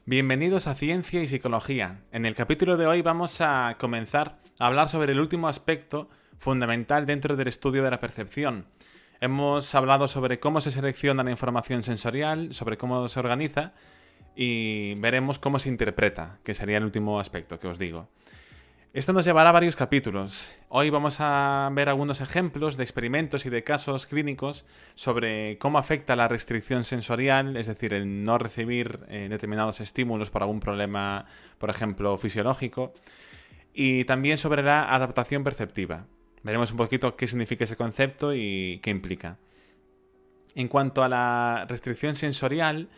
Bienvenidos a Ciencia y Psicología. En el capítulo de hoy vamos a comenzar a hablar sobre el último aspecto fundamental dentro del estudio de la percepción. Hemos hablado sobre cómo se selecciona la información sensorial, sobre cómo se organiza y veremos cómo se interpreta, que sería el último aspecto que os digo. Esto nos llevará a varios capítulos. Hoy vamos a ver algunos ejemplos de experimentos y de casos clínicos sobre cómo afecta la restricción sensorial, es decir, el no recibir determinados estímulos por algún problema, por ejemplo, fisiológico, y también sobre la adaptación perceptiva. Veremos un poquito qué significa ese concepto y qué implica. En cuanto a la restricción sensorial,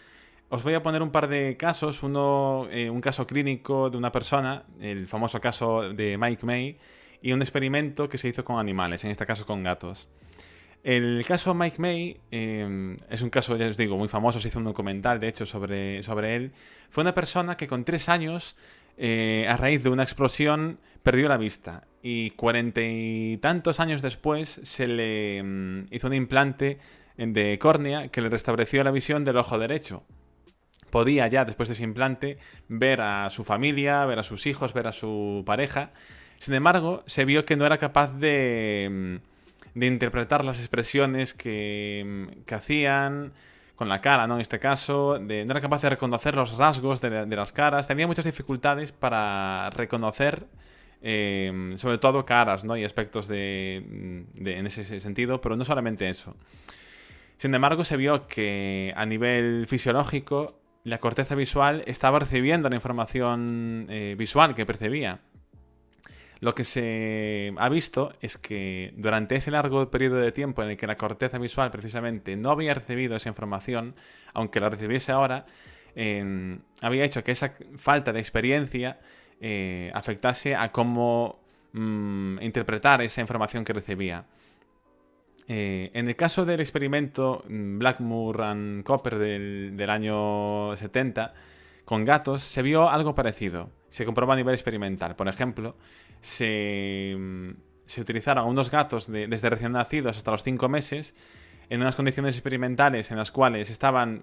os voy a poner un par de casos. Un caso clínico de una persona, el famoso caso de Mike May, y un experimento que se hizo con animales, en este caso con gatos. El caso Mike May es un caso, ya os digo, muy famoso. Se hizo un documental, de hecho, sobre él. Fue una persona que con 3 años, a raíz de una explosión, perdió la vista. Y 40 y tantos años después se le hizo un implante de córnea que le restableció la visión del ojo derecho. Podía ya, después de ese implante, ver a su familia, ver a sus hijos, ver a su pareja. Sin embargo, se vio que no era capaz de interpretar las expresiones que hacían con la cara, ¿no? En este caso, no era capaz de reconocer los rasgos de las caras. Tenía muchas dificultades para reconocer, sobre todo caras, ¿no? Y aspectos en ese sentido, pero no solamente eso. Sin embargo, se vio que a nivel fisiológico la corteza visual estaba recibiendo la información visual que percibía. Lo que se ha visto es que durante ese largo periodo de tiempo en el que la corteza visual precisamente no había recibido esa información, aunque la recibiese ahora, había hecho que esa falta de experiencia afectase a cómo interpretar esa información que recibía. En el caso del experimento Blackmore and Cooper del año 70, con gatos, se vio algo parecido. Se comprobó a nivel experimental. Por ejemplo, se utilizaron unos gatos desde recién nacidos hasta los 5 meses en unas condiciones experimentales en las cuales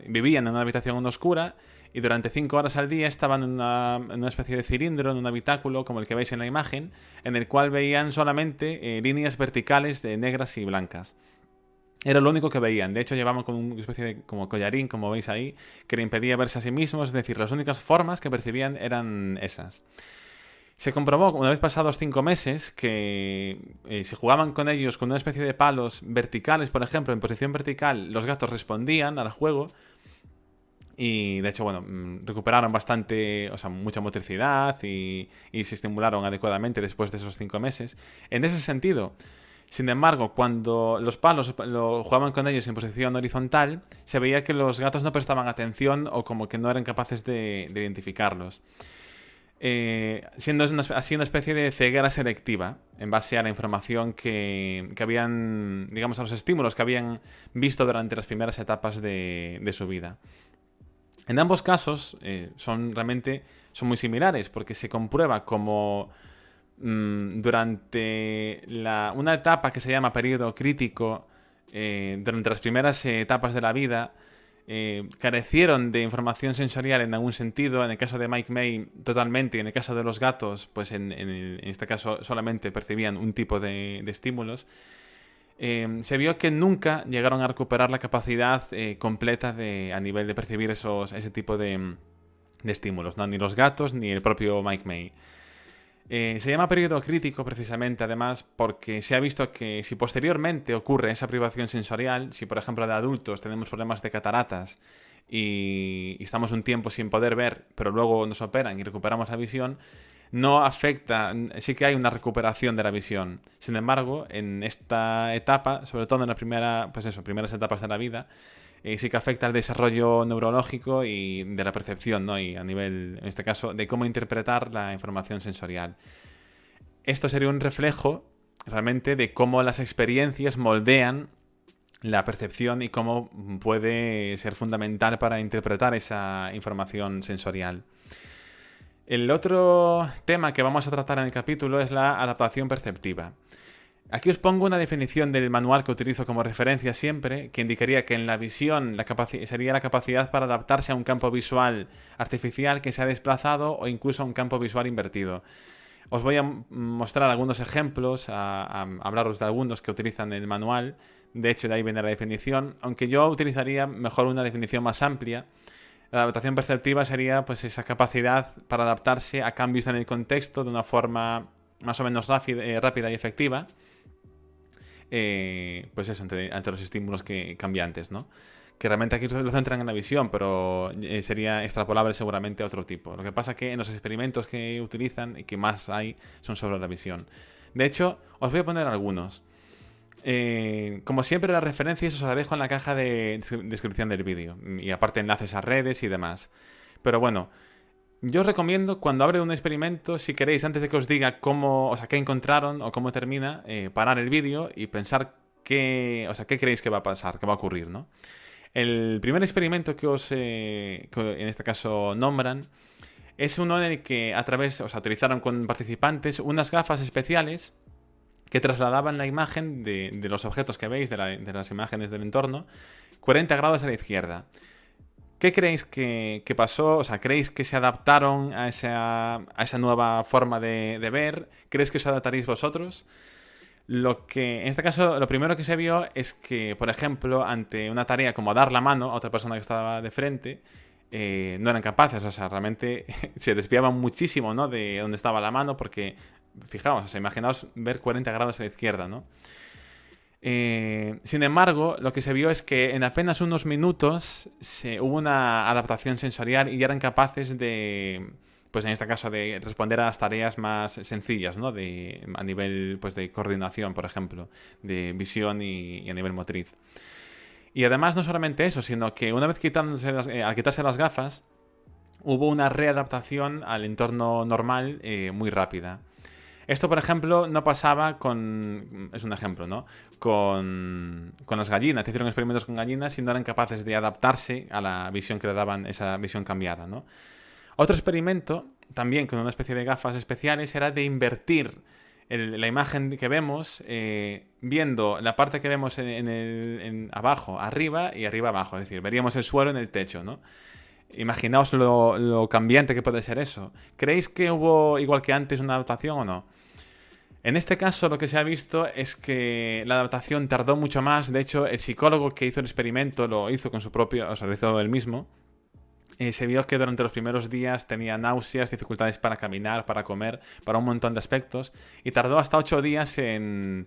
vivían en una habitación oscura y durante 5 horas al día estaban en una especie de cilindro, en un habitáculo como el que veis en la imagen, en el cual veían solamente líneas verticales de negras y blancas. Era lo único que veían. De hecho, llevaban con una especie de como collarín, como veis ahí, que le impedía verse a sí mismos. Es decir, las únicas formas que percibían eran esas. Se comprobó, una vez pasados 5 meses, que si jugaban con ellos con una especie de palos verticales, por ejemplo, en posición vertical, los gatos respondían al juego. Y de hecho, bueno, recuperaron bastante, o sea, mucha motricidad y se estimularon adecuadamente después de esos 5 meses. En ese sentido, sin embargo, cuando los palos jugaban con ellos en posición horizontal, se veía que los gatos no prestaban atención o como que no eran capaces de identificarlos. Siendo así una especie de ceguera selectiva en base a la información que habían, digamos, a los estímulos que habían visto durante las primeras etapas de su vida. En ambos casos son muy similares porque se comprueba como durante una etapa que se llama periodo crítico, durante las primeras etapas de la vida, carecieron de información sensorial en algún sentido. En el caso de Mike May, totalmente. Y en el caso de los gatos, pues en este caso solamente percibían un tipo de estímulos. Se vio que nunca llegaron a recuperar la capacidad completa a nivel de percibir ese tipo de estímulos, ¿no? Ni los gatos ni el propio Mike May. Se llama periodo crítico precisamente, además, porque se ha visto que si posteriormente ocurre esa privación sensorial, si por ejemplo de adultos tenemos problemas de cataratas y estamos un tiempo sin poder ver, pero luego nos operan y recuperamos la visión, no afecta, sí que hay una recuperación de la visión. Sin embargo, en esta etapa, sobre todo en las primeras etapas de la vida, sí que afecta al desarrollo neurológico y de la percepción, ¿no? Y a nivel, en este caso, de cómo interpretar la información sensorial. Esto sería un reflejo realmente de cómo las experiencias moldean la percepción y cómo puede ser fundamental para interpretar esa información sensorial. El otro tema que vamos a tratar en el capítulo es la adaptación perceptiva. Aquí os pongo una definición del manual que utilizo como referencia siempre, que indicaría que en la visión sería la capacidad para adaptarse a un campo visual artificial que se ha desplazado o incluso a un campo visual invertido. Os voy a mostrar algunos ejemplos, a hablaros de algunos que utilizan el manual. De hecho, de ahí viene la definición, aunque yo utilizaría mejor una definición más amplia. La adaptación perceptiva sería pues esa capacidad para adaptarse a cambios en el contexto de una forma más o menos rápida y efectiva. Pues eso, ante los estímulos cambiantes, ¿no? Que realmente aquí lo centran en la visión, pero sería extrapolable seguramente a otro tipo. Lo que pasa es que en los experimentos que utilizan y que más hay son sobre la visión. De hecho, os voy a poner algunos. Como siempre, las referencias os las dejo en la caja de descripción del vídeo. Y aparte enlaces a redes y demás. Pero bueno, yo os recomiendo cuando abre un experimento, si queréis, antes de que os diga qué encontraron o cómo termina, parar el vídeo y pensar qué creéis que va a pasar, qué va a ocurrir, ¿no? El primer experimento que en este caso nombran, es uno en el que utilizaron con participantes unas gafas especiales que trasladaban la imagen de los objetos que veis, de las imágenes del entorno, 40 grados a la izquierda. ¿Qué creéis que pasó? O sea, ¿creéis que se adaptaron a esa nueva forma de ver? ¿Creéis que os adaptaréis vosotros? En este caso, lo primero que se vio es que, por ejemplo, ante una tarea como dar la mano a otra persona que estaba de frente, no eran capaces, o sea, realmente se desviaban muchísimo, ¿no?, de donde estaba la mano, porque, fijaos, o sea, imaginaos ver 40 grados a la izquierda, ¿no? Sin embargo, lo que se vio es que en apenas unos minutos hubo una adaptación sensorial y ya eran capaces de, pues en este caso, de responder a las tareas más sencillas, ¿no? A nivel, pues, de coordinación, por ejemplo, de visión y a nivel motriz. Y además no solamente eso, sino que una vez al quitarse las gafas, hubo una readaptación al entorno normal muy rápida. Esto, por ejemplo, no pasaba es un ejemplo, ¿no?, con las gallinas. Hicieron experimentos con gallinas y no eran capaces de adaptarse a la visión que le daban, esa visión cambiada, ¿no? Otro experimento, también con una especie de gafas especiales, era de invertir la imagen que vemos, viendo la parte que vemos abajo, arriba y arriba abajo. Es decir, veríamos el suelo en el techo, ¿no? Imaginaos lo cambiante que puede ser eso. ¿Creéis que hubo, igual que antes, una adaptación o no? En este caso, lo que se ha visto es que la adaptación tardó mucho más. De hecho, el psicólogo que hizo el experimento lo hizo con su propio, o sea, lo hizo él mismo. Se vio que durante los primeros días tenía náuseas, dificultades para caminar, para comer, para un montón de aspectos. Y tardó hasta 8 días en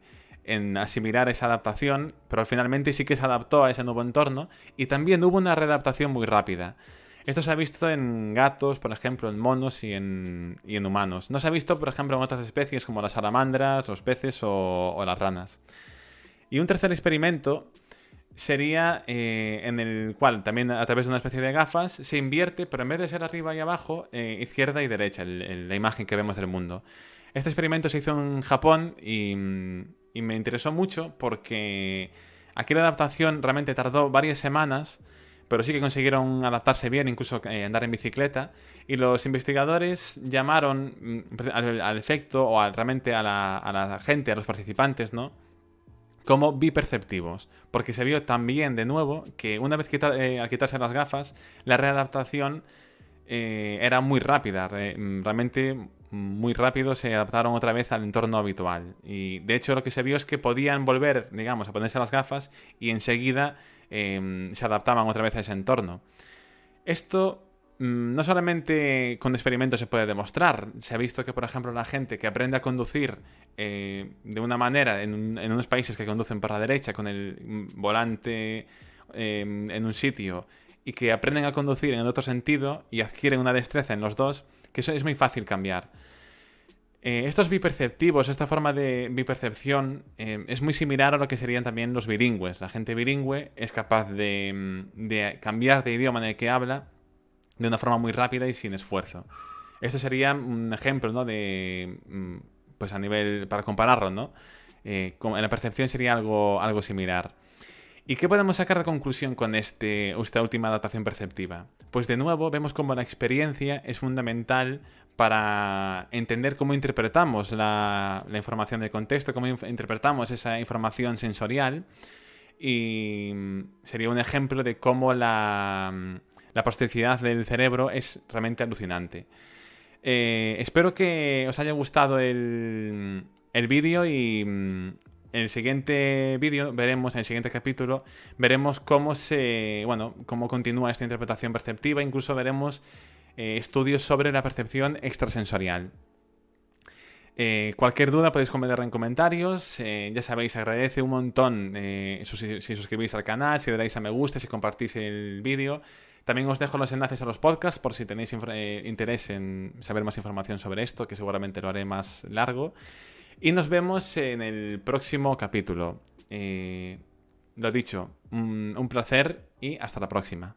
asimilar esa adaptación, pero finalmente sí que se adaptó a ese nuevo entorno. Y también hubo una readaptación muy rápida. Esto se ha visto en gatos, por ejemplo, en monos y en humanos. No se ha visto, por ejemplo, en otras especies como las salamandras, los peces o las ranas. Y un tercer experimento sería en el cual también a través de una especie de gafas se invierte, pero en vez de ser arriba y abajo, izquierda y derecha, la imagen que vemos del mundo. Este experimento se hizo en Japón y me interesó mucho porque aquí la adaptación realmente tardó varias semanas, pero sí que consiguieron adaptarse bien, incluso andar en bicicleta. Y los investigadores llamaron al efecto, o realmente a la gente, a los participantes, ¿no?, como biperceptivos, porque se vio también de nuevo que una vez al quitarse las gafas, la readaptación era muy rápida, realmente muy rápido se adaptaron otra vez al entorno habitual. Y de hecho lo que se vio es que podían volver, digamos, a ponerse las gafas y enseguida se adaptaban otra vez a ese entorno. Esto no solamente con experimentos se puede demostrar. Se ha visto que, por ejemplo, la gente que aprende a conducir de una manera en unos países que conducen por la derecha con el volante en un sitio, y que aprenden a conducir en el otro sentido y adquieren una destreza en los dos, que eso es muy fácil cambiar. Estos biperceptivos, esta forma de bipercepción, es muy similar a lo que serían también los bilingües. La gente bilingüe es capaz de cambiar de idioma en el que habla de una forma muy rápida y sin esfuerzo. Esto sería un ejemplo, ¿no?, pues a nivel, para compararlo, ¿no? En la percepción sería algo similar. ¿Y qué podemos sacar de conclusión con esta última adaptación perceptiva? Pues de nuevo vemos cómo la experiencia es fundamental para entender cómo interpretamos la información del contexto, cómo interpretamos esa información sensorial. Y sería un ejemplo de cómo la plasticidad del cerebro es realmente alucinante. Espero que os haya gustado el vídeo y en el siguiente vídeo veremos, en el siguiente capítulo, veremos cómo continúa esta interpretación perceptiva. Incluso veremos estudios sobre la percepción extrasensorial. Cualquier duda podéis comentar en comentarios. Ya sabéis, agradece un montón si suscribís al canal, si le dais a me gusta, si compartís el vídeo. También os dejo los enlaces a los podcasts por si tenéis interés en saber más información sobre esto, que seguramente lo haré más largo. Y nos vemos en el próximo capítulo. Lo dicho, un placer y hasta la próxima.